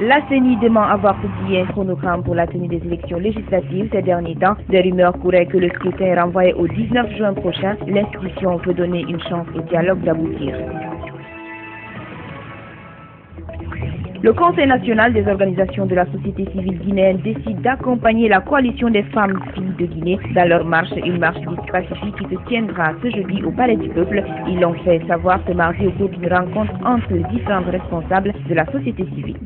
La CENI dément avoir publié un chronogramme pour la tenue des élections législatives ces derniers temps. Des rumeurs couraient que le scrutin est renvoyé au 19 juin prochain. L'institution veut donner une chance au dialogue d'aboutir. Le Conseil national des organisations de la société civile guinéenne décide d'accompagner la coalition des femmes filles de Guinée dans leur marche, une marche dite pacifique qui se tiendra ce jeudi au Palais du Peuple. Ils l'ont fait savoir ce mardi au cours d'une rencontre entre les différents responsables de la société civile.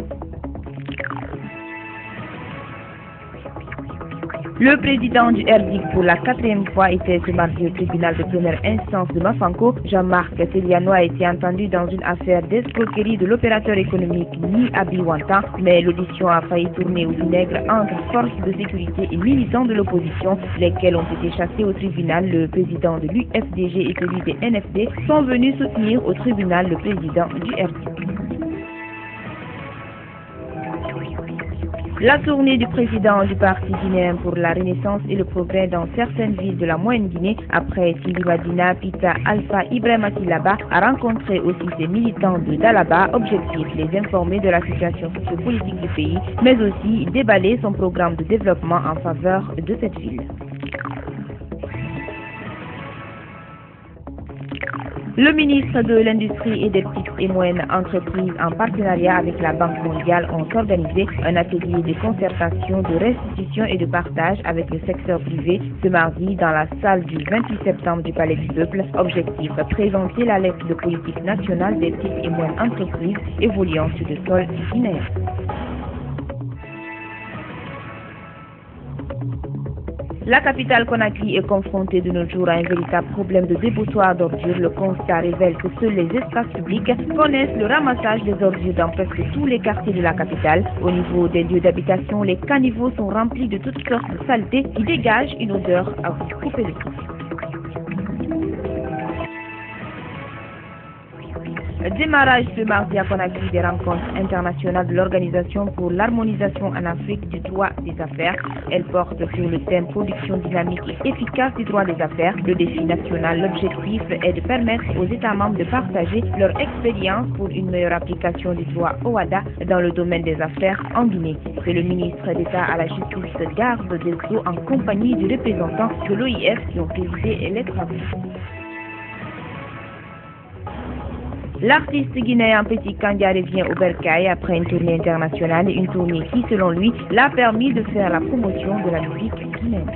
Le président du RDIC pour la 4e fois était ce mardi au tribunal de première instance de Mafanko. Jean-Marc Teliano a été entendu dans une affaire d'escroquerie de l'opérateur économique Ni Abiwanta, mais l'audition a failli tourner au vinaigre entre forces de sécurité et militants de l'opposition, lesquels ont été chassés au tribunal. Le président de l'UFDG et celui des NFD sont venus soutenir au tribunal le président du RDIC. La tournée du président du Parti guinéen pour la Renaissance et le progrès dans certaines villes de la Moyenne-Guinée, après Sidi Madina, Pita, Alpha, Ibrahima Tilaba, a rencontré aussi ses militants de Dalaba. Objectif, les informer de la situation sociopolitique du pays, mais aussi déballer son programme de développement en faveur de cette ville. Le ministre de l'Industrie et des petites et moyennes entreprises, en partenariat avec la Banque mondiale, ont organisé un atelier de concertation, de restitution et de partage avec le secteur privé ce mardi dans la salle du 28 septembre du Palais du Peuple. Objectif, présenter la lettre de politique nationale des petites et moyennes entreprises évoluant sur le sol guinéen. La capitale Conakry est confrontée de nos jours à un véritable problème de dépotoir d'ordures. Le constat révèle que seuls les espaces publics connaissent le ramassage des ordures dans presque tous les quartiers de la capitale. Au niveau des lieux d'habitation, les caniveaux sont remplis de toutes sortes de saletés qui dégagent une odeur à vous couper le souffle. Démarrage ce mardi à Conakry des rencontres internationales de l'Organisation pour l'harmonisation en Afrique du droit des affaires. Elle porte sur le thème production dynamique et efficace du droit des affaires. Le défi national, l'objectif est de permettre aux États membres de partager leur expérience pour une meilleure application du droit OHADA dans le domaine des affaires en Guinée. C'est le ministre d'État à la justice Garde des Sceaux en compagnie du représentant de l'OIF qui ont présidé les travaux. L'artiste guinéen Petit Kandia revient au Bercail après une tournée internationale, une tournée qui, selon lui, l'a permis de faire la promotion de la musique guinéenne.